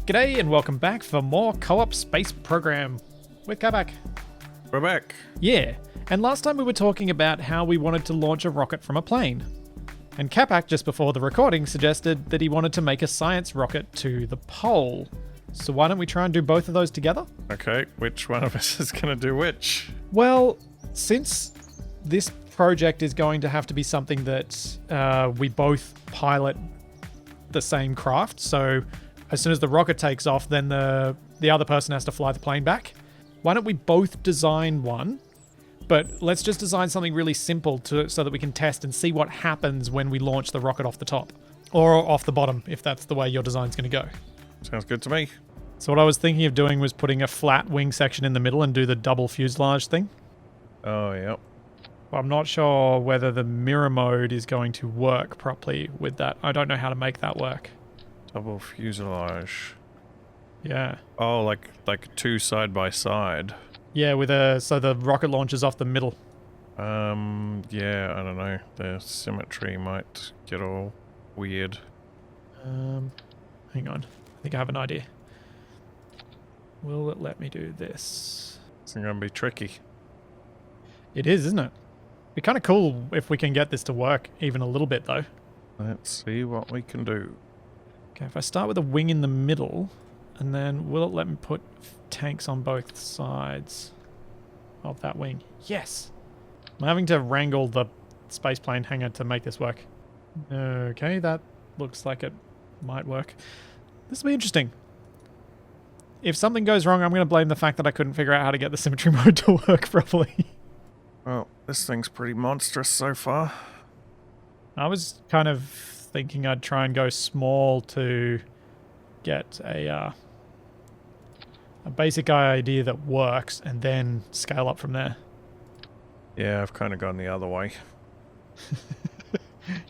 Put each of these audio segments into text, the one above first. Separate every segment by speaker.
Speaker 1: G'day and welcome back for more Co-op Space Program with Kabak.
Speaker 2: We're back.
Speaker 1: Yeah, and last time we were talking about how we wanted to launch a rocket from a plane. And Kabak, just before the recording, suggested that he wanted to make a science rocket to the pole. So why don't we try and do both of those together?
Speaker 2: Okay, which one of us is going to do which?
Speaker 1: Well, since this project is going to have to be something that we both pilot the same craft, so as soon as the rocket takes off, then the other person has to fly the plane back. Why don't we both design one, but let's just design something really simple so that we can test and see what happens when we launch the rocket off the top. Or off the bottom, if that's the way your design's going to go.
Speaker 2: Sounds good to me.
Speaker 1: So what I was thinking of doing was putting a flat wing section in the middle and do the double fuselage thing.
Speaker 2: Oh, yep.
Speaker 1: Well, I'm not sure whether the mirror mode is going to work properly with that. I don't know how to make that work.
Speaker 2: Double fuselage.
Speaker 1: Yeah.
Speaker 2: Oh, like two side by side.
Speaker 1: Yeah, so the rocket launches off the middle.
Speaker 2: Yeah, I don't know. The symmetry might get all weird.
Speaker 1: Hang on. I think I have an idea. Will it let me do this?
Speaker 2: It's going to be tricky.
Speaker 1: It is, isn't it? It'd be kind of cool if we can get this to work even a little bit, though.
Speaker 2: Let's see what we can do.
Speaker 1: Okay, if I start with a wing in the middle, and then will it let me put tanks on both sides of that wing? Yes! I'm having to wrangle the spaceplane hangar to make this work. Okay, that looks like it might work. This will be interesting. If something goes wrong, I'm going to blame the fact that I couldn't figure out how to get the symmetry mode to work properly.
Speaker 2: Well, this thing's pretty monstrous so far.
Speaker 1: I was kind of thinking I'd try and go small to get a basic idea that works and then scale up from there.
Speaker 2: Yeah, I've kind of gone the other way.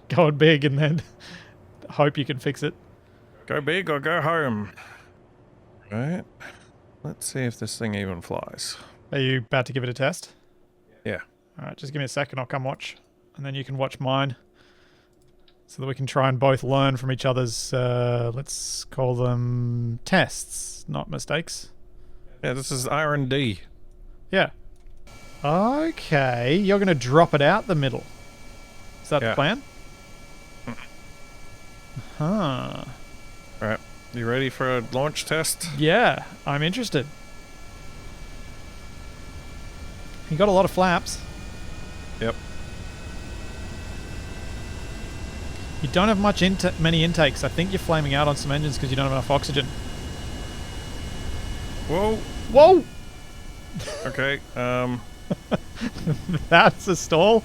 Speaker 1: Going big and then hope you can fix it.
Speaker 2: Go big or go home. Right. Let's see if this thing even flies.
Speaker 1: Are you about to give it a test?
Speaker 2: Yeah.
Speaker 1: Alright, just give me a second, I'll come watch. And then you can watch mine. So that we can try and both learn from each other's, let's call them tests, not mistakes.
Speaker 2: Yeah, this is R&D.
Speaker 1: Yeah. Okay, you're going to drop it out the middle. Is that the plan? Huh.
Speaker 2: Alright, you ready for a launch test?
Speaker 1: Yeah, I'm interested. You got a lot of flaps.
Speaker 2: Yep.
Speaker 1: You don't have many intakes. I think you're flaming out on some engines because you don't have enough oxygen.
Speaker 2: Whoa.
Speaker 1: Whoa!
Speaker 2: Okay,
Speaker 1: That's a stall.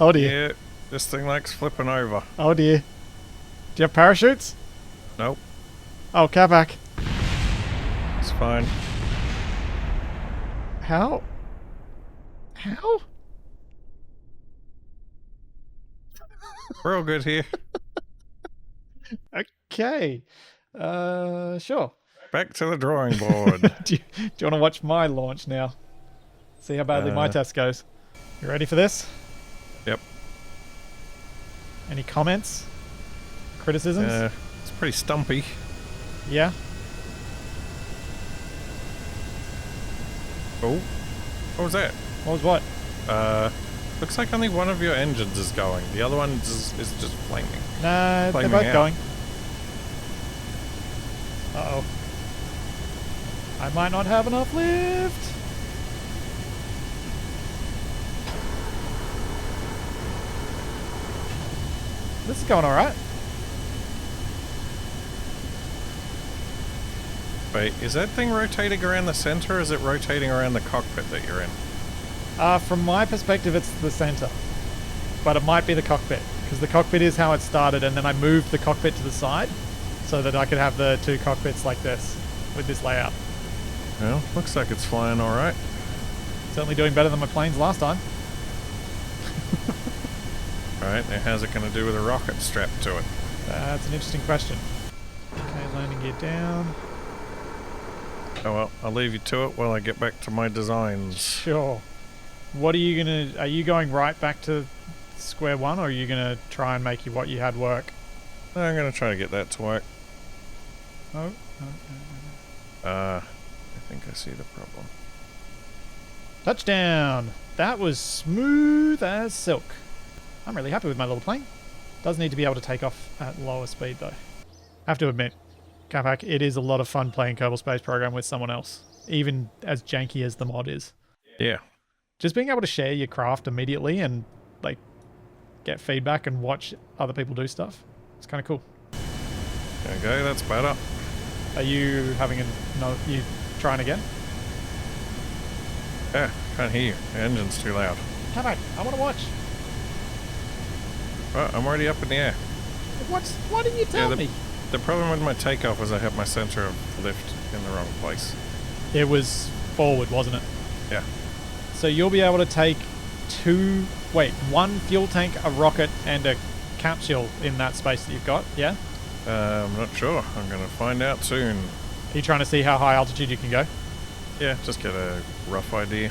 Speaker 1: Oh dear.
Speaker 2: yeah, this thing likes flipping over.
Speaker 1: Oh dear. Do you have parachutes?
Speaker 2: Nope,
Speaker 1: Oh, Kabak.
Speaker 2: it's fine.
Speaker 1: How?
Speaker 2: We're all good here.
Speaker 1: Okay. Sure.
Speaker 2: Back to the drawing board.
Speaker 1: Do you want to watch my launch now? See how badly my test goes. You ready for this?
Speaker 2: Yep.
Speaker 1: Any comments? Criticisms?
Speaker 2: It's pretty stumpy.
Speaker 1: Yeah?
Speaker 2: Oh, what was that?
Speaker 1: What was what?
Speaker 2: Looks like only one of your engines is going. The other one is just flaming.
Speaker 1: Nah, they're
Speaker 2: Flaming
Speaker 1: both
Speaker 2: out.
Speaker 1: going. Uh-oh. I might not have enough lift. This is going alright.
Speaker 2: Wait, is that thing rotating around the center, or is it rotating around the cockpit that you're in?
Speaker 1: From my perspective, it's the center. But it might be the cockpit, because the cockpit is how it started, and then I moved the cockpit to the side so that I could have the two cockpits like this, with this layout.
Speaker 2: Well, looks like it's flying alright.
Speaker 1: Certainly doing better than my planes last time.
Speaker 2: Alright, now how's it going to do with a rocket strapped to it?
Speaker 1: That's an interesting question. Okay, landing gear down.
Speaker 2: Oh well, I'll leave you to it while I get back to my designs.
Speaker 1: Sure. What are you are you going right back to square one, or are you going to try and make what you had work?
Speaker 2: I'm going to try to get that to work.
Speaker 1: oh.
Speaker 2: I think I see the problem.
Speaker 1: Touchdown! That was smooth as silk. I'm really happy with my little plane. Does need to be able to take off at lower speed though. I have to admit, Capac, it is a lot of fun playing Kerbal Space Program with someone else, even as janky as the mod is.
Speaker 2: Yeah.
Speaker 1: Just being able to share your craft immediately and like get feedback and watch other people do stuff. It's kind of cool.
Speaker 2: Okay, that's better.
Speaker 1: Are you having you trying again?
Speaker 2: Yeah, can't hear you. The engine's too loud.
Speaker 1: Capac, I want to watch.
Speaker 2: Oh, I'm already up in the air.
Speaker 1: Why didn't you tell me?
Speaker 2: The problem with my takeoff was I had my center of lift in the wrong place.
Speaker 1: It was forward, wasn't it?
Speaker 2: Yeah.
Speaker 1: So you'll be able to take one fuel tank, a rocket, and a capsule in that space that you've got, yeah?
Speaker 2: I'm not sure. I'm going to find out soon.
Speaker 1: Are you trying to see how high altitude you can go?
Speaker 2: Yeah, just get a rough idea.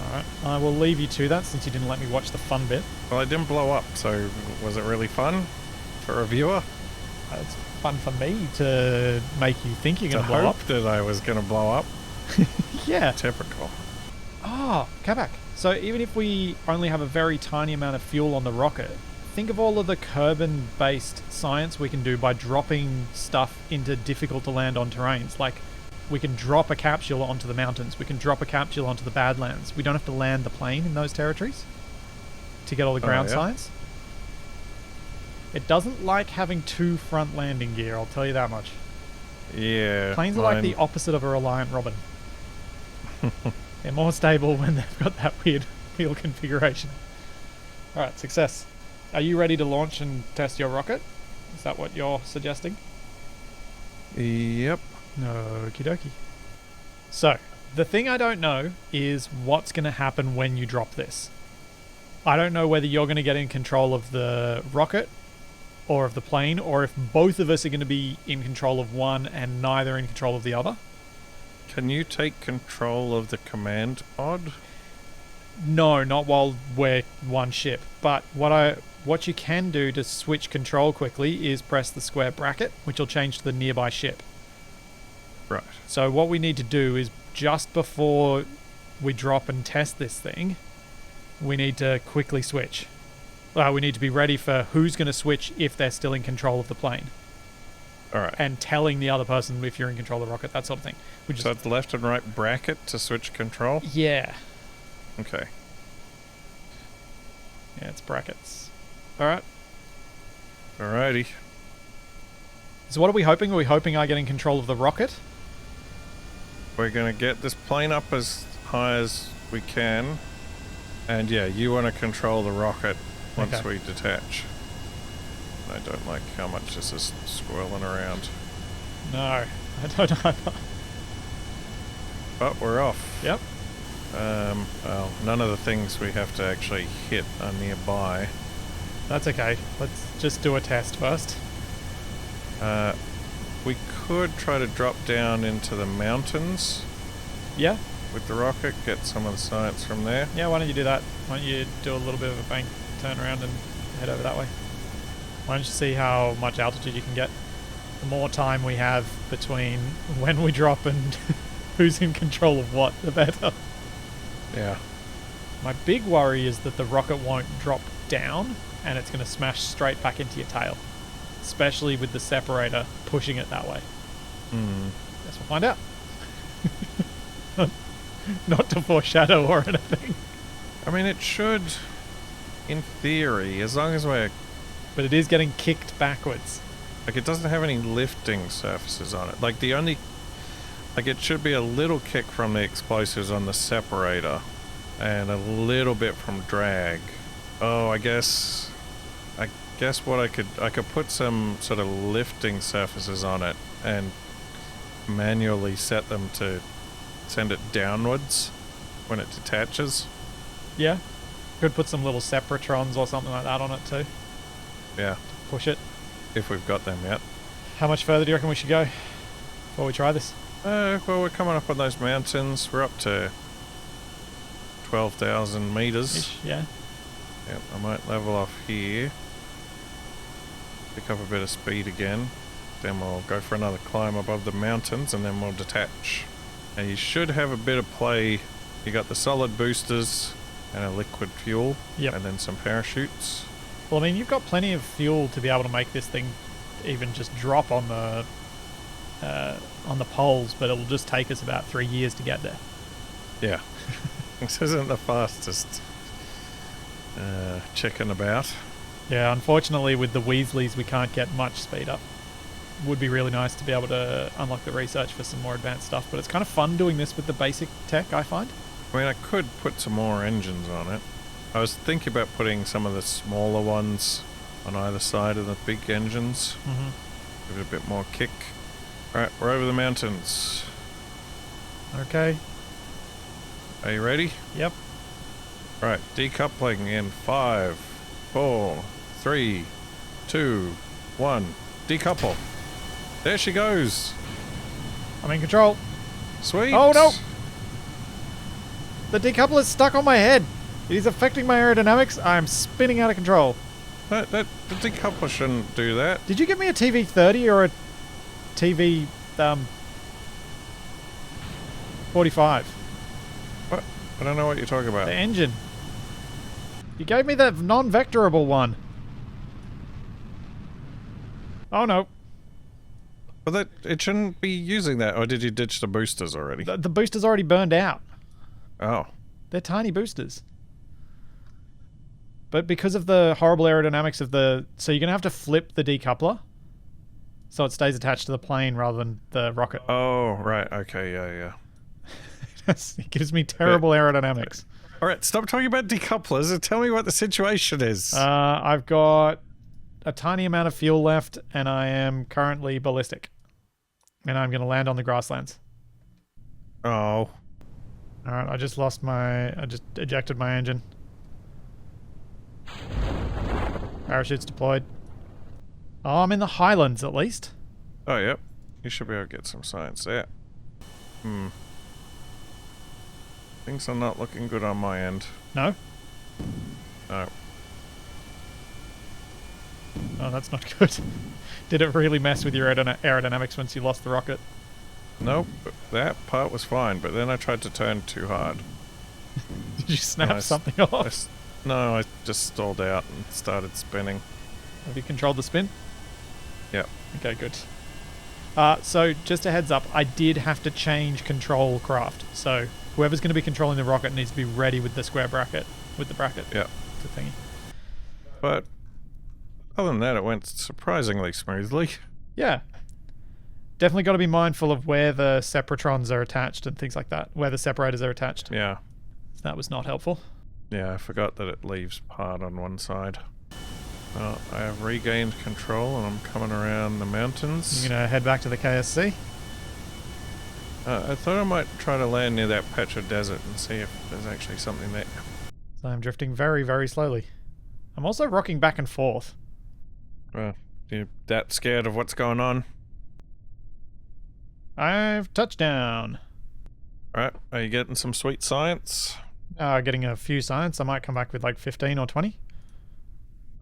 Speaker 1: Alright, I will leave you to that since you didn't let me watch the fun bit.
Speaker 2: Well, I didn't blow up, so was it really fun for a viewer?
Speaker 1: It's fun for me to make you think you're going to blow up.
Speaker 2: That I was going to blow up.
Speaker 1: Yeah.
Speaker 2: Typical.
Speaker 1: Oh, Capac. So even if we only have a very tiny amount of fuel on the rocket, think of all of the carbon-based science we can do by dropping stuff into difficult-to-land-on terrains. Like, we can drop a capsule onto the mountains. We can drop a capsule onto the Badlands. We don't have to land the plane in those territories to get all the ground science. It doesn't like having 2 front landing gear, I'll tell you that much.
Speaker 2: Yeah.
Speaker 1: Planes are like the opposite of a Reliant Robin. They're more stable when they've got that weird wheel configuration. Alright, success. Are you ready to launch and test your rocket? Is that what you're suggesting?
Speaker 2: Yep.
Speaker 1: Okie dokie. So, the thing I don't know is what's going to happen when you drop this. I don't know whether you're going to get in control of the rocket or of the plane, or if both of us are going to be in control of one and neither in control of the other.
Speaker 2: Can you take control of the command pod?
Speaker 1: No, not while we're one ship. But what you can do to switch control quickly is press the square bracket, which will change to the nearby ship.
Speaker 2: Right.
Speaker 1: So what we need to do is just before we drop and test this thing, we need to quickly switch. We need to be ready for who's going to switch if they're still in control of the plane.
Speaker 2: All right.
Speaker 1: And telling the other person if you're in control of the rocket, that sort of thing.
Speaker 2: So it's left and right bracket to switch control?
Speaker 1: Yeah.
Speaker 2: Okay.
Speaker 1: Yeah, it's brackets. Alright.
Speaker 2: Alrighty.
Speaker 1: So what are we hoping? Are we hoping I get in control of the rocket?
Speaker 2: We're going to get this plane up as high as we can. And yeah, you want to control the rocket once we detach. I don't like how much this is swirling around.
Speaker 1: No, I don't know.
Speaker 2: But we're off.
Speaker 1: Yep.
Speaker 2: Well, none of the things we have to actually hit are nearby.
Speaker 1: That's okay. Let's just do a test first.
Speaker 2: We could try to drop down into the mountains.
Speaker 1: Yeah.
Speaker 2: With the rocket, get some of the science from there.
Speaker 1: Yeah, why don't you do that? Why don't you do a little bit of a bank turn around and head over that way? Why don't you see how much altitude you can get? The more time we have between when we drop and who's in control of what, the better.
Speaker 2: Yeah.
Speaker 1: My big worry is that the rocket won't drop down and it's going to smash straight back into your tail. Especially with the separator pushing it that way. Guess we'll find out. Not to foreshadow or anything.
Speaker 2: I mean, it should, in theory, as long as we're...
Speaker 1: But it is getting kicked backwards.
Speaker 2: Like, it doesn't have any lifting surfaces on it. Like, the only... Like, it should be a little kick from the explosives on the separator. And a little bit from drag. Oh, I guess what I could put some sort of lifting surfaces on it and manually set them to send it downwards when it detaches.
Speaker 1: Yeah. Could put some little separatrons or something like that on it too.
Speaker 2: Yeah.
Speaker 1: Push it.
Speaker 2: If we've got them yet.
Speaker 1: How much further do you reckon we should go before we try this?
Speaker 2: Well, we're coming up on those mountains. We're up to 12,000 meters.
Speaker 1: Ish, yeah.
Speaker 2: Yep, I might level off here. Pick up a bit of speed again. Then we'll go for another climb above the mountains, and then we'll detach. And you should have a bit of play. You got the solid boosters and a liquid fuel.
Speaker 1: Yep.
Speaker 2: And then some parachutes.
Speaker 1: Well, I mean, you've got plenty of fuel to be able to make this thing even just drop on the poles, but it'll just take us about 3 years to get there.
Speaker 2: Yeah. This isn't the fastest chicken about.
Speaker 1: Yeah, unfortunately with the Weasleys we can't get much speed up. Would be really nice to be able to unlock the research for some more advanced stuff, but it's kind of fun doing this with the basic tech, I find.
Speaker 2: I mean, I could put some more engines on it. I was thinking about putting some of the smaller ones on either side of the big engines.
Speaker 1: Mm-hmm.
Speaker 2: Give it a bit more kick. Alright, we're over the mountains.
Speaker 1: Okay.
Speaker 2: Are you ready?
Speaker 1: Yep.
Speaker 2: Alright, decoupling in 5, 4, 3, 2, 1. Decouple. There she goes.
Speaker 1: I'm in control.
Speaker 2: Sweet.
Speaker 1: Oh no! The decoupler is stuck on my head. It is affecting my aerodynamics. I am spinning out of control.
Speaker 2: The decoupler shouldn't do that.
Speaker 1: Did you give me a TV 30 or a TV 45?
Speaker 2: What? I don't know what you're talking about.
Speaker 1: The engine. You gave me the non-vectorable one. Oh no.
Speaker 2: But it shouldn't be using that. Or did you ditch the boosters already?
Speaker 1: The booster's already burned out.
Speaker 2: Oh.
Speaker 1: They're tiny boosters. But because of the horrible aerodynamics of the... So you're going to have to flip the decoupler so it stays attached to the plane rather than the rocket.
Speaker 2: Oh, right. Okay, yeah.
Speaker 1: It gives me terrible aerodynamics.
Speaker 2: Alright, stop talking about decouplers and tell me what the situation is.
Speaker 1: I've got a tiny amount of fuel left and I am currently ballistic. And I'm going to land on the grasslands.
Speaker 2: Oh.
Speaker 1: Alright, I just ejected my engine. Parachutes deployed. Oh, I'm in the highlands at least.
Speaker 2: Oh, yep. You should be able to get some science there. Things are not looking good on my end.
Speaker 1: No?
Speaker 2: No.
Speaker 1: Oh, that's not good. Did it really mess with your aerodynamics once you lost the rocket?
Speaker 2: Nope. That part was fine, but then I tried to turn too hard.
Speaker 1: Did you snap something off?
Speaker 2: No, I just stalled out and started spinning.
Speaker 1: Have you controlled the spin?
Speaker 2: Yep.
Speaker 1: Okay, good. So, just a heads up, I did have to change control craft. So, whoever's going to be controlling the rocket needs to be ready with the square bracket. With the bracket.
Speaker 2: Yep.
Speaker 1: The thingy.
Speaker 2: But, other than that, it went surprisingly smoothly.
Speaker 1: Yeah. Definitely got to be mindful of where the separatrons are attached and things like that. Where the separators are attached.
Speaker 2: Yeah.
Speaker 1: That was not helpful.
Speaker 2: Yeah, I forgot that it leaves part on one side. Well, I have regained control and I'm coming around the mountains.
Speaker 1: You're going to head back to the KSC?
Speaker 2: I thought I might try to land near that patch of desert and see if there's actually something there.
Speaker 1: So I'm drifting very, very slowly. I'm also rocking back and forth.
Speaker 2: Well, you're that scared of what's going on?
Speaker 1: I've touchdown.
Speaker 2: Alright, are you getting some sweet science?
Speaker 1: Getting a few science. I might come back with like 15 or 20.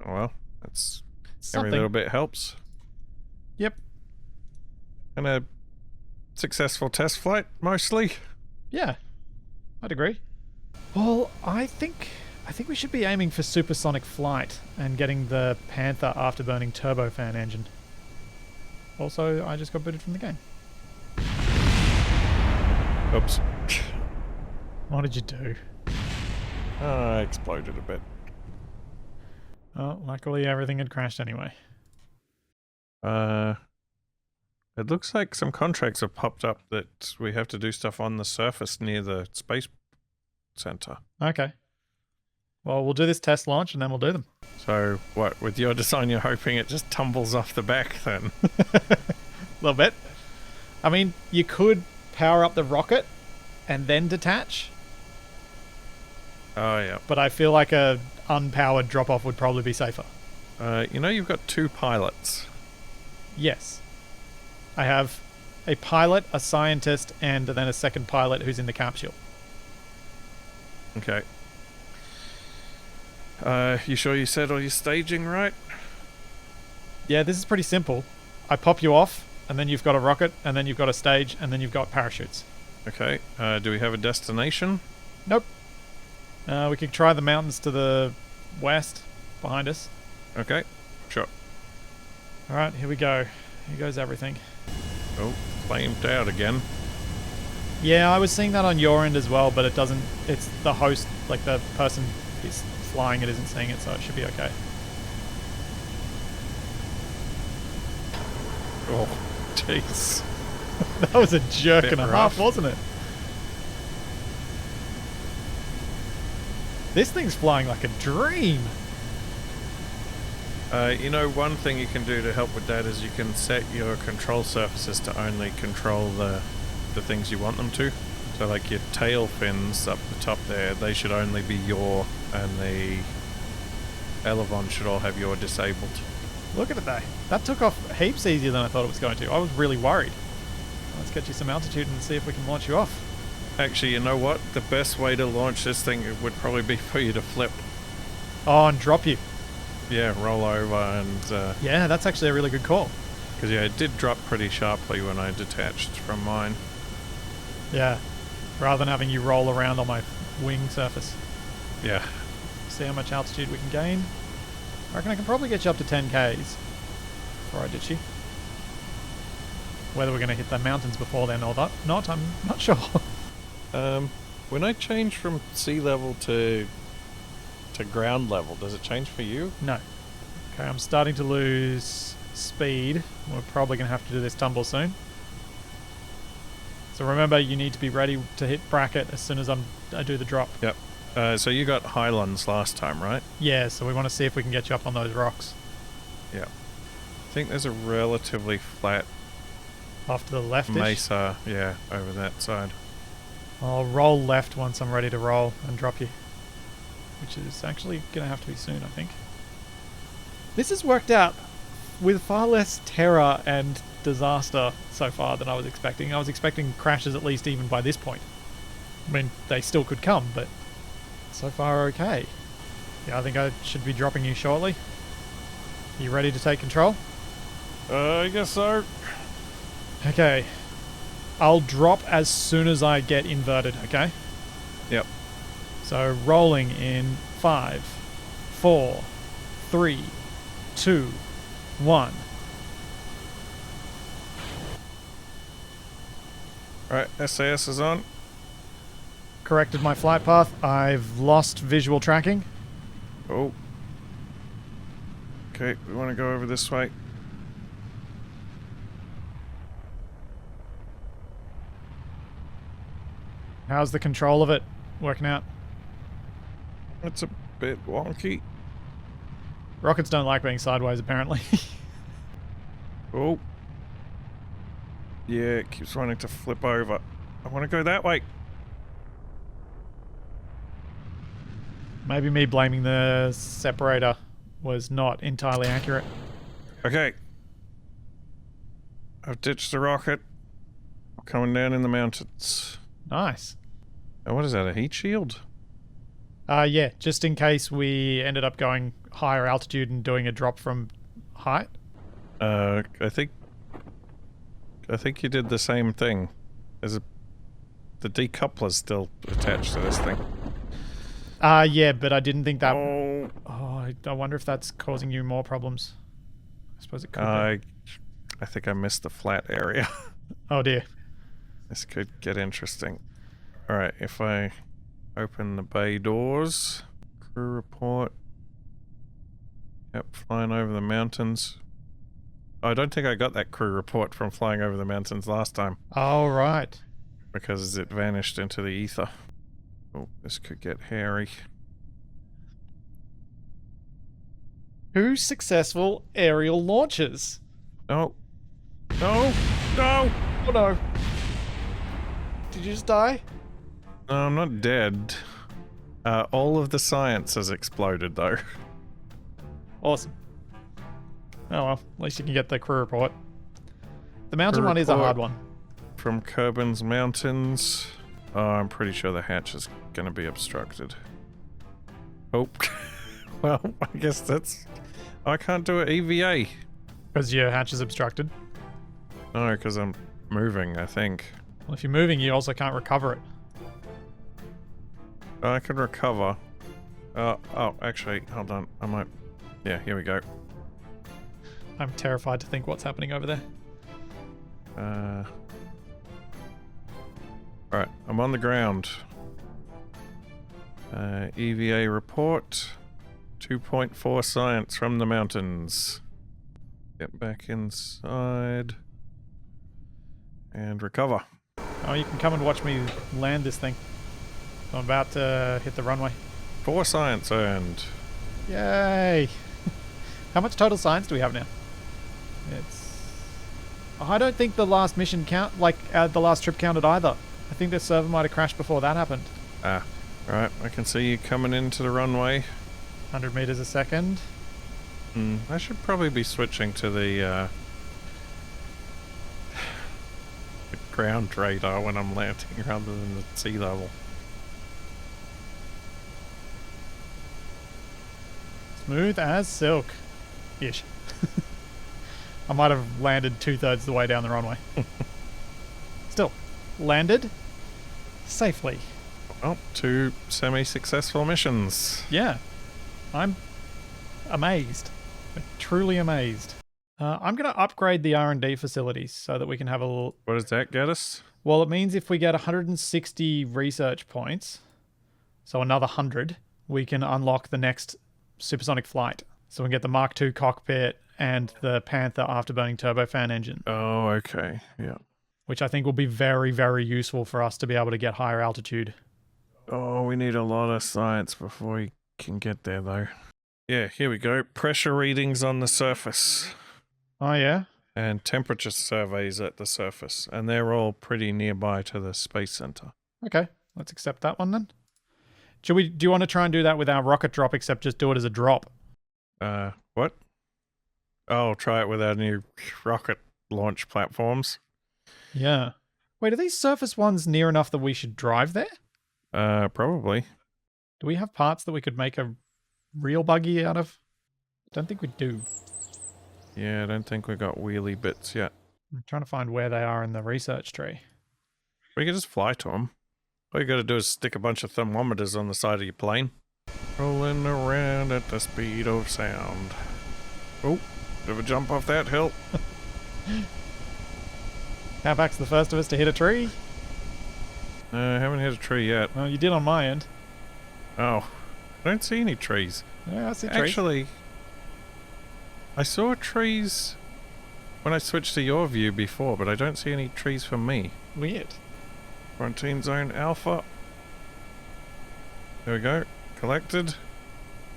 Speaker 2: Oh, well, that's...
Speaker 1: Something.
Speaker 2: Every little bit helps.
Speaker 1: Yep.
Speaker 2: And a successful test flight, mostly?
Speaker 1: Yeah. I'd agree. Well, I think we should be aiming for supersonic flight and getting the Panther afterburning turbofan engine. Also, I just got booted from the game.
Speaker 2: Oops.
Speaker 1: What did you do?
Speaker 2: I exploded a bit.
Speaker 1: Oh, luckily everything had crashed anyway.
Speaker 2: It looks like some contracts have popped up that we have to do stuff on the surface near the space center.
Speaker 1: Okay. Well, we'll do this test launch and then we'll do them.
Speaker 2: So, what, with your design you're hoping it just tumbles off the back then?
Speaker 1: A little bit. I mean, you could power up the rocket and then detach.
Speaker 2: Oh, yeah.
Speaker 1: But I feel like a unpowered drop-off would probably be safer.
Speaker 2: You know you've got 2 pilots.
Speaker 1: Yes. I have a pilot, a scientist, and then a second pilot who's in the capsule.
Speaker 2: Okay. You sure you said all your staging right?
Speaker 1: Yeah, this is pretty simple. I pop you off, and then you've got a rocket, and then you've got a stage, and then you've got parachutes.
Speaker 2: Okay. Do we have a destination?
Speaker 1: Nope. We could try the mountains to the west behind us.
Speaker 2: Okay. Sure.
Speaker 1: All right, here we go. Here goes everything.
Speaker 2: Oh, flamed out again.
Speaker 1: Yeah, I was seeing that on your end as well, but it doesn't. It's the host, like the person is flying it, isn't seeing it, so it should be okay.
Speaker 2: Oh, jeez.
Speaker 1: That was a jerk
Speaker 2: Bit
Speaker 1: and a
Speaker 2: rough.
Speaker 1: half, wasn't it? This thing's flying like a dream.
Speaker 2: You know, one thing you can do to help with that is you can set your control surfaces to only control the things you want them to. So like your tail fins up the top there, they should only be yaw, and the elevon should all have yaw disabled.
Speaker 1: Look at it though. That took off heaps easier than I thought it was going to. I was really worried. Let's get you some altitude and see if we can launch you off.
Speaker 2: Actually, you know what? The best way to launch this thing would probably be for you to flip.
Speaker 1: Oh, and drop you.
Speaker 2: Yeah, roll over and...
Speaker 1: Yeah, that's actually a really good call.
Speaker 2: Because, yeah, it did drop pretty sharply when I detached from mine.
Speaker 1: Yeah. Rather than having you roll around on my wing surface.
Speaker 2: Yeah.
Speaker 1: See how much altitude we can gain. I reckon I can probably get you up to 10 Ks before I ditch you. Whether we're going to hit the mountains before then or not, I'm not sure.
Speaker 2: When I change from sea level to ground level, does it change for you?
Speaker 1: No. Okay, I'm starting to lose speed. We're probably going to have to do this tumble soon. So remember, you need to be ready to hit bracket as soon as I do the drop.
Speaker 2: Yep. So you got Highlands last time, right?
Speaker 1: Yeah, so we want to see if we can get you up on those rocks.
Speaker 2: Yeah. I think there's a relatively flat
Speaker 1: Off to the left-ish.
Speaker 2: mesa, yeah, over that side.
Speaker 1: I'll roll left once I'm ready to roll and drop you. Which is actually going to have to be soon, I think. This has worked out with far less terror and disaster so far than I was expecting. I was expecting crashes at least even by this point. I mean, they still could come, but so far okay. Yeah, I think I should be dropping you shortly. You ready to take control?
Speaker 2: I guess so.
Speaker 1: Okay. I'll drop as soon as I get inverted, okay?
Speaker 2: Yep.
Speaker 1: So rolling in 5, 4, 3, 2, 1.
Speaker 2: Alright, SAS is on.
Speaker 1: Corrected my flight path. I've lost visual tracking.
Speaker 2: Oh. Okay, we want to go over this way.
Speaker 1: How's the control of it working out?
Speaker 2: It's a bit wonky.
Speaker 1: Rockets don't like being sideways, apparently.
Speaker 2: Oh. Yeah, it keeps wanting to flip over. I want to go that way.
Speaker 1: Maybe me blaming the separator was not entirely accurate.
Speaker 2: Okay. I've ditched the rocket. I'm coming down in the mountains.
Speaker 1: Nice.
Speaker 2: Oh, what is that, a heat shield?
Speaker 1: Yeah, just in case we ended up going higher altitude and doing a drop from height.
Speaker 2: I think you did the same thing. The decoupler's still attached to this thing.
Speaker 1: Yeah, but I didn't think that...
Speaker 2: Oh,
Speaker 1: I wonder if that's causing you more problems. I suppose it could be.
Speaker 2: I think I missed the flat area.
Speaker 1: Oh dear.
Speaker 2: This could get interesting. Alright, if I open the bay doors, crew report. Yep, flying over the mountains. Oh, I don't think I got that crew report from flying over the mountains last time.
Speaker 1: All right.
Speaker 2: Because it vanished into the ether. Oh, this could get hairy.
Speaker 1: 2 successful aerial launches.
Speaker 2: No. No! No!
Speaker 1: Oh no. Did you just die?
Speaker 2: No, I'm not dead. All of the science has exploded, though.
Speaker 1: Awesome. Oh well, at least you can get the crew report. The mountain
Speaker 2: Crew
Speaker 1: one is a
Speaker 2: report.
Speaker 1: hard one.
Speaker 2: From Kerbal Mountains. Oh, I'm pretty sure the hatch is going to be obstructed. Oh. Well, I guess that's... I can't do it EVA.
Speaker 1: Because your hatch is obstructed.
Speaker 2: No, because I'm moving, I think.
Speaker 1: Well, if you're moving, you also can't recover it.
Speaker 2: I can recover. Oh, actually, hold on. I might... Yeah, here we go.
Speaker 1: I'm terrified to think what's happening over there.
Speaker 2: Alright, I'm on the ground. EVA report. 2.4 science from the mountains. Get back inside. And recover.
Speaker 1: Oh, you can come and watch me land this thing. I'm about to hit the runway.
Speaker 2: 4 science earned.
Speaker 1: Yay! How much total science do we have now? It's... I don't think the last mission the last trip counted either. I think the server might have crashed before that happened.
Speaker 2: Ah, right. I can see you coming into the runway.
Speaker 1: 100 meters a second.
Speaker 2: I should probably be switching to the ground radar when I'm landing rather than the sea level.
Speaker 1: Smooth as silk. Ish. I might have landed 2/3 the way down the runway. Still, landed safely.
Speaker 2: Oh, 2 semi-successful missions.
Speaker 1: Yeah. I'm amazed. Truly amazed. I'm going to upgrade the R&D facilities so that we can have a little...
Speaker 2: What does that get us?
Speaker 1: Well, it means if we get 160 research points, so another 100, we can unlock the next supersonic flight. So we can get the Mark II cockpit and the Panther afterburning turbofan engine.
Speaker 2: Oh, okay. Yeah.
Speaker 1: Which I think will be very, very useful for us to be able to get higher altitude.
Speaker 2: Oh, we need a lot of science before we can get there, though. Yeah, here we go. Pressure readings on the surface.
Speaker 1: Oh, yeah?
Speaker 2: And temperature surveys at the surface. And they're all pretty nearby to the space center.
Speaker 1: Okay, let's accept that one then. Do you want to try and do that with our rocket drop, except just do it as a drop?
Speaker 2: What? Oh, try it with our new rocket launch platforms.
Speaker 1: Yeah. Wait, are these surface ones near enough that we should drive there?
Speaker 2: Probably.
Speaker 1: Do we have parts that we could make a real buggy out of? Don't think we do.
Speaker 2: Yeah, I don't think we got wheelie bits yet.
Speaker 1: I'm trying to find where they are in the research tree.
Speaker 2: We can just fly to them. All you gotta do is stick a bunch of thermometers on the side of your plane. Rolling around at the speed of sound. Oh, bit of a jump off that hill.
Speaker 1: Outback's the first of us to hit a tree.
Speaker 2: I haven't hit a tree yet.
Speaker 1: Well, you did on my end.
Speaker 2: Oh, I don't see any trees.
Speaker 1: Yeah, I see trees.
Speaker 2: Actually, I saw trees when I switched to your view before, but I don't see any trees for me.
Speaker 1: Weird.
Speaker 2: Quarantine zone alpha. There we go. Collected.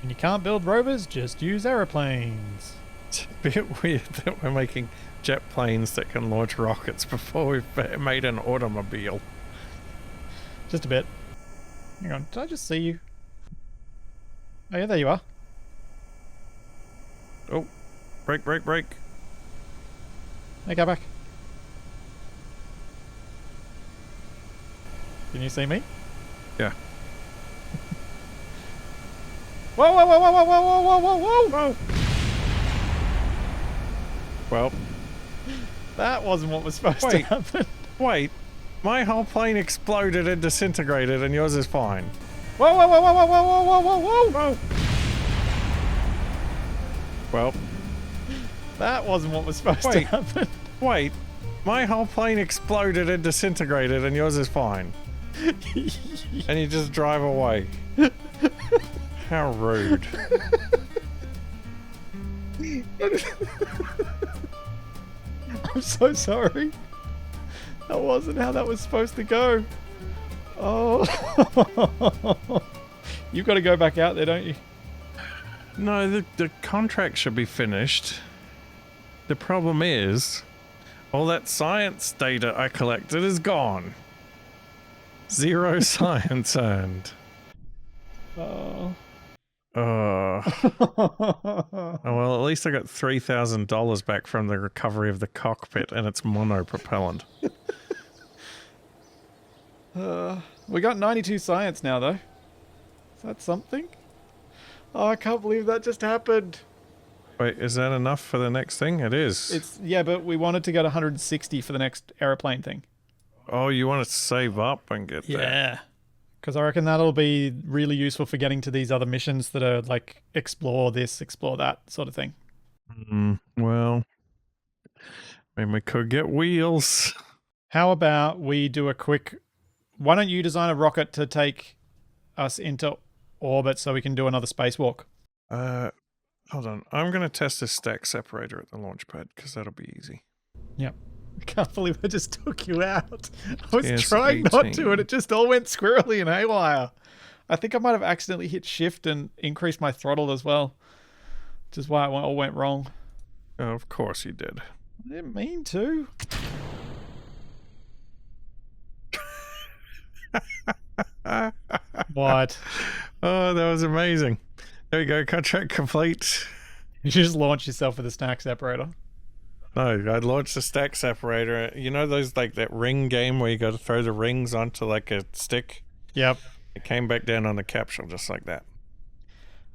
Speaker 1: And you can't build rovers, just use aeroplanes.
Speaker 2: It's a bit weird that we're making jet planes that can launch rockets before we've made an automobile.
Speaker 1: Just a bit. Hang on, did I just see you? Oh yeah, there you are.
Speaker 2: Oh, brake, brake, brake.
Speaker 1: Hey, go back. Can you see me?
Speaker 2: Yeah.
Speaker 1: Whoa, whoa, whoa, whoa, whoa, whoa, whoa, whoa, whoa, whoa!
Speaker 2: Well,
Speaker 1: that wasn't what was supposed to happen.
Speaker 2: Wait, my whole plane exploded and disintegrated and yours is fine.
Speaker 1: Whoa, whoa, whoa, whoa, whoa, whoa, whoa, whoa, whoa, whoa!
Speaker 2: Well,
Speaker 1: that wasn't what was supposed to happen.
Speaker 2: Wait, my whole plane exploded and disintegrated and yours is fine. And you just drive away. How rude.
Speaker 1: I'm so sorry. That wasn't how that was supposed to go. Oh. You've got to go back out there, don't you?
Speaker 2: No, the contract should be finished. The problem is, all that science data I collected is gone. 0 science earned.
Speaker 1: Oh.
Speaker 2: Oh, well, at least I got $3,000 back from the recovery of the cockpit and its monopropellant.
Speaker 1: We got 92 science now, though. Is that something? Oh, I can't believe that just happened.
Speaker 2: Wait, is that enough for the next thing? It is.
Speaker 1: Yeah, but we wanted to get 160 for the next aeroplane thing.
Speaker 2: Oh, you want to save up and get that?
Speaker 1: Yeah. Because I reckon that'll be really useful for getting to these other missions that are like explore this, explore that sort of thing.
Speaker 2: Well, I mean, we could get wheels.
Speaker 1: How about we do a quick... Why don't you design a rocket to take us into orbit so we can do another spacewalk?
Speaker 2: Hold on. I'm going to test this stack separator at the launch pad because that'll be easy.
Speaker 1: Yep. I can't believe I just took you out. I was
Speaker 2: Yes,
Speaker 1: trying not
Speaker 2: 18.
Speaker 1: to and it just all went squirrely and haywire. I think I might have accidentally hit shift and increased my throttle as well. Which is why it all went wrong.
Speaker 2: Oh, of course you did.
Speaker 1: I didn't mean to. What?
Speaker 2: Oh, that was amazing. There you go. Contract complete.
Speaker 1: You should just launch yourself with a stack separator.
Speaker 2: No, I launched the stack separator. You know those, like, that ring game where you got to throw the rings onto, like, a stick?
Speaker 1: Yep.
Speaker 2: It came back down on the capsule just like that.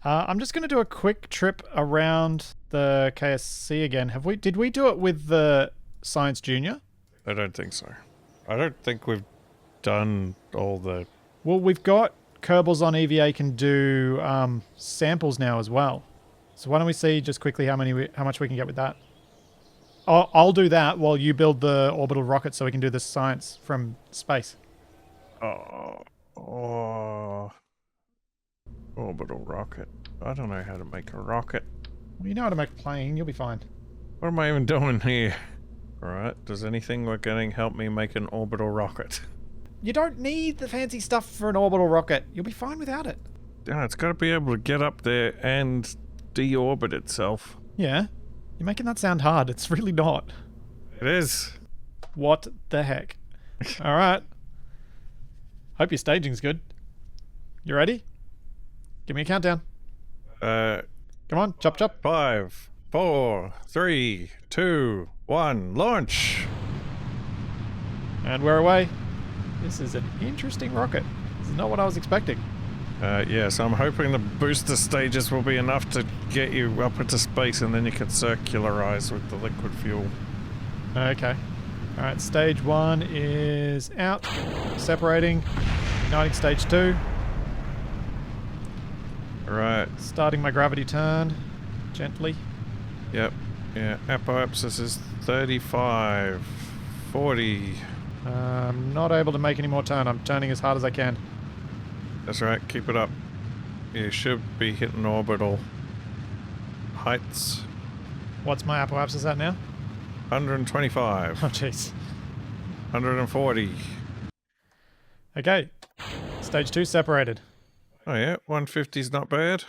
Speaker 1: I'm just going to do a quick trip around the KSC again. Did we do it with the Science Junior?
Speaker 2: I don't think so. I don't think we've done all the...
Speaker 1: Well, we've got Kerbals on EVA can do samples now as well. So why don't we see just quickly how much we can get with that? I'll do that while you build the orbital rocket so we can do the science from space.
Speaker 2: Oh, orbital rocket. I don't know how to make a rocket.
Speaker 1: Well, you know how to make a plane. You'll be fine.
Speaker 2: What am I even doing here? Alright, does anything we're getting help me make an orbital rocket?
Speaker 1: You don't need the fancy stuff for an orbital rocket. You'll be fine without it.
Speaker 2: Yeah, it's got to be able to get up there and deorbit itself.
Speaker 1: Yeah. You're making that sound hard. It's really not.
Speaker 2: It is.
Speaker 1: What the heck? All right. Hope your staging's good. You ready? Give me a countdown. Come on, chop chop.
Speaker 2: 5, 4, 3, 2, 1, launch!
Speaker 1: And we're away. This is an interesting rocket. This is not what I was expecting.
Speaker 2: Yes, I'm hoping the booster stages will be enough to get you up into space and then you can circularize with the liquid fuel.
Speaker 1: Okay. All right, stage 1 is out. Separating. Igniting stage 2.
Speaker 2: Alright.
Speaker 1: Starting my gravity turn. Gently.
Speaker 2: Yep. Yeah, apoapsis is 35, 40.
Speaker 1: I'm not able to make any more turn. I'm turning as hard as I can.
Speaker 2: That's right, keep it up. You should be hitting orbital heights.
Speaker 1: What's my apoapsis at now?
Speaker 2: 125.
Speaker 1: Oh, jeez.
Speaker 2: 140.
Speaker 1: Okay. Stage 2 separated.
Speaker 2: Oh yeah, 150's not bad.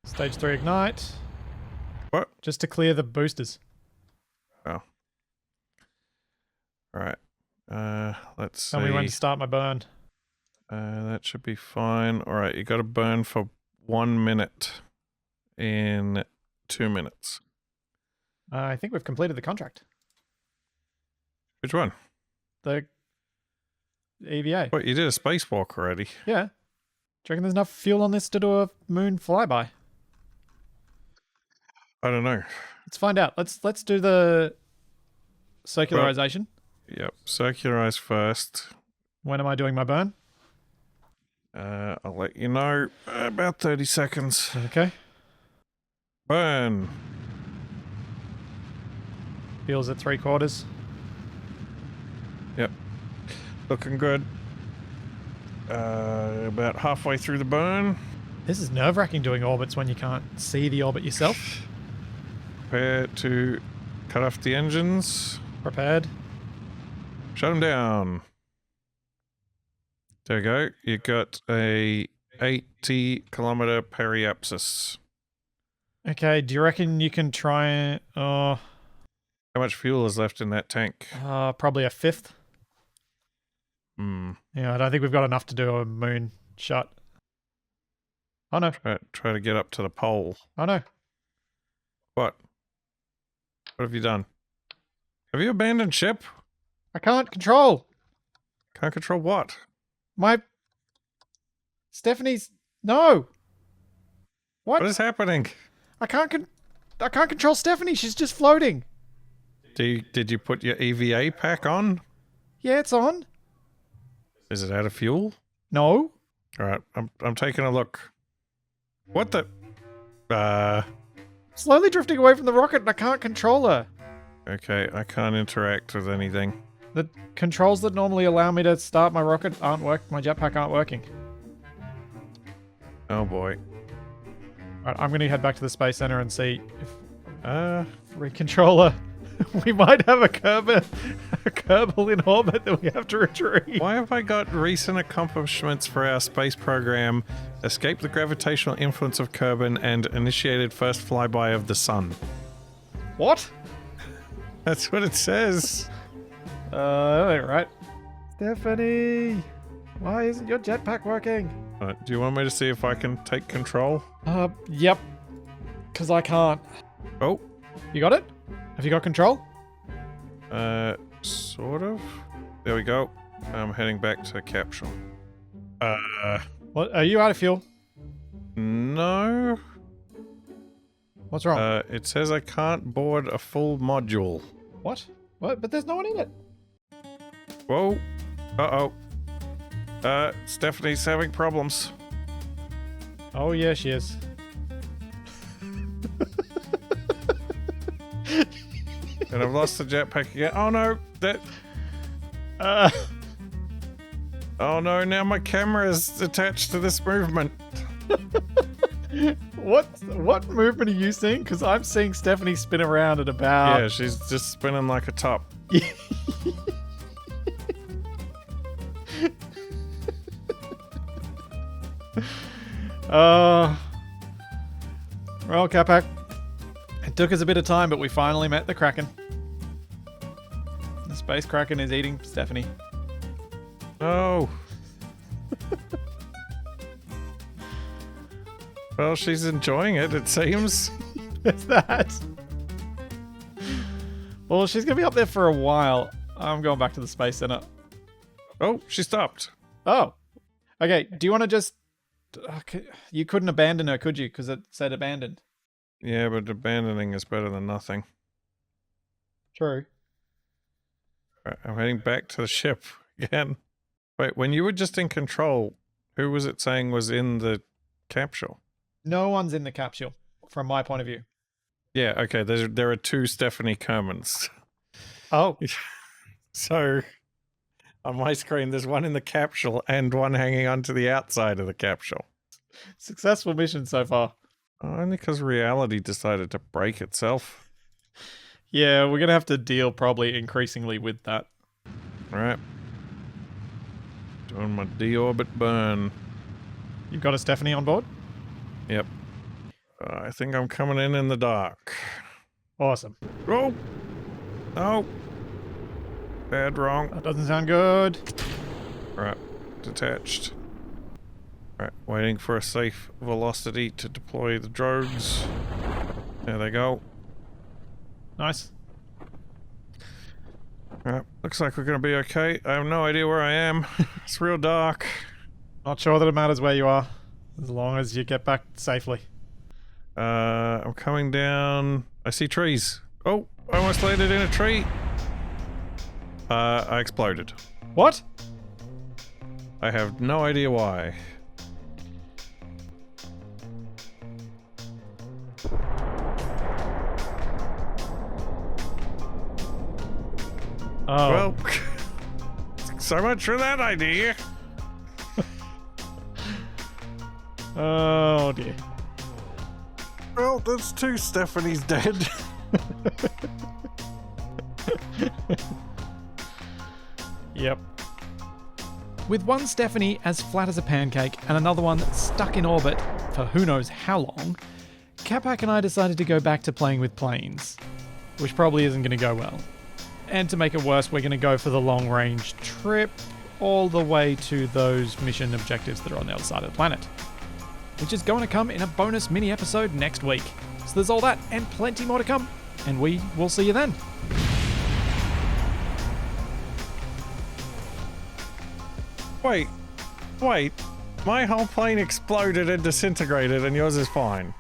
Speaker 1: Stage 3 ignite.
Speaker 2: What?
Speaker 1: Just to clear the boosters.
Speaker 2: Oh. Alright. Let's see.
Speaker 1: Tell me when to start my burn.
Speaker 2: That should be fine. Alright, you gotta burn for 1 minute in 2 minutes.
Speaker 1: I think we've completed the contract.
Speaker 2: Which one?
Speaker 1: The EVA.
Speaker 2: What, you did a spacewalk already?
Speaker 1: Yeah. Do you reckon there's enough fuel on this to do a moon flyby?
Speaker 2: I don't know.
Speaker 1: Let's find out. Let's do the circularization.
Speaker 2: Yep, circularize first.
Speaker 1: When am I doing my burn?
Speaker 2: I'll let you know. About 30 seconds.
Speaker 1: Okay.
Speaker 2: Burn.
Speaker 1: Fuel's at 3/4.
Speaker 2: Yep. Looking good. About halfway through the burn.
Speaker 1: This is nerve-wracking doing orbits when you can't see the orbit yourself.
Speaker 2: Prepare to cut off the engines.
Speaker 1: Prepared.
Speaker 2: Shut them down. There you go. You got a 80-kilometer periapsis.
Speaker 1: Okay, do you reckon you can try and...
Speaker 2: How much fuel is left in that tank?
Speaker 1: Probably a fifth.
Speaker 2: Hmm.
Speaker 1: Yeah, I don't think we've got enough to do a moon shot. Oh no.
Speaker 2: Try to get up to the pole.
Speaker 1: Oh no.
Speaker 2: What? What have you done? Have you abandoned ship?
Speaker 1: I can't control.
Speaker 2: Can't control what?
Speaker 1: My... Stephanie's... No! What?
Speaker 2: What is happening?
Speaker 1: I can't I can't control Stephanie. She's just floating.
Speaker 2: Did you put your EVA pack on?
Speaker 1: Yeah, it's on.
Speaker 2: Is it out of fuel?
Speaker 1: No.
Speaker 2: All right, I'm taking a look. What the?
Speaker 1: Slowly drifting away from the rocket and I can't control her.
Speaker 2: Okay, I can't interact with anything.
Speaker 1: The controls that normally allow me to start my rocket aren't my jetpack aren't working.
Speaker 2: Oh boy.
Speaker 1: Right, I'm going to head back to the Space Center and see if recontroller. We might have a Kerbal in orbit that we have to retrieve.
Speaker 2: Why have I got recent accomplishments for our space program? Escaped the gravitational influence of Kerbal and initiated first flyby of the sun.
Speaker 1: What?
Speaker 2: That's what it says.
Speaker 1: Right. Stephanie, why isn't your jetpack working?
Speaker 2: Do you want me to see if I can take control?
Speaker 1: Yep. Because I can't.
Speaker 2: Oh.
Speaker 1: You got it? Have you got control?
Speaker 2: Sort of. There we go. I'm heading back to the capsule.
Speaker 1: What? Are you out of fuel?
Speaker 2: No.
Speaker 1: What's wrong?
Speaker 2: It says I can't board a full module.
Speaker 1: What? What? But there's no one in it.
Speaker 2: Whoa. Uh-oh. Stephanie's having problems.
Speaker 1: Oh, yeah, she is.
Speaker 2: And I've lost the jetpack again. Oh no, Oh no, now my camera is attached to this movement.
Speaker 1: What movement are you seeing? Because I'm seeing Stephanie spin around at about...
Speaker 2: Yeah, she's just spinning like a top.
Speaker 1: Well, Capac, it took us a bit of time, but we finally met the Kraken. The space Kraken is eating Stephanie.
Speaker 2: Oh. Well, she's enjoying it, it seems.
Speaker 1: Is that? Well, she's going to be up there for a while. I'm going back to the Space Center.
Speaker 2: Oh, she stopped.
Speaker 1: Oh. Okay, do you want to just... You couldn't abandon her, could you? Because it said abandoned.
Speaker 2: Yeah, but abandoning is better than nothing.
Speaker 1: True.
Speaker 2: Right, I'm heading back to the ship again. Wait, when you were just in control, who was it saying was in the capsule?
Speaker 1: No one's in the capsule, from my point of view.
Speaker 2: Yeah, okay, there are two Stephanie Kermans.
Speaker 1: Oh.
Speaker 2: So, on my screen, there's one in the capsule and one hanging onto the outside of the capsule.
Speaker 1: Successful mission so far.
Speaker 2: Only because reality decided to break itself.
Speaker 1: Yeah, we're going to have to deal probably increasingly with that.
Speaker 2: Alright. Doing my deorbit burn.
Speaker 1: You've got a Stephanie on board?
Speaker 2: Yep. I think I'm coming in the dark.
Speaker 1: Awesome.
Speaker 2: Oh! Oh! Bad wrong.
Speaker 1: That doesn't sound good.
Speaker 2: Right. Detached. Right. Waiting for a safe velocity to deploy the drogues. There they go.
Speaker 1: Nice.
Speaker 2: Right. Looks like we're going to be okay. I have no idea where I am. It's real dark.
Speaker 1: Not sure that it matters where you are, as long as you get back safely.
Speaker 2: I'm coming down. I see trees. Oh, I almost landed in a tree. I exploded.
Speaker 1: What?
Speaker 2: I have no idea why.
Speaker 1: Oh.
Speaker 2: Well, so much for that idea.
Speaker 1: Oh dear.
Speaker 2: Well, that's two Stephanie's dead.
Speaker 1: Yep. With one Stephanie as flat as a pancake and another one stuck in orbit for who knows how long, Capac and I decided to go back to playing with planes, which probably isn't going to go well. And to make it worse, we're going to go for the long-range trip all the way to those mission objectives that are on the other side of the planet, which is going to come in a bonus mini-episode next week. So there's all that and plenty more to come, and we will see you then.
Speaker 2: Wait. My whole plane exploded and disintegrated and yours is fine.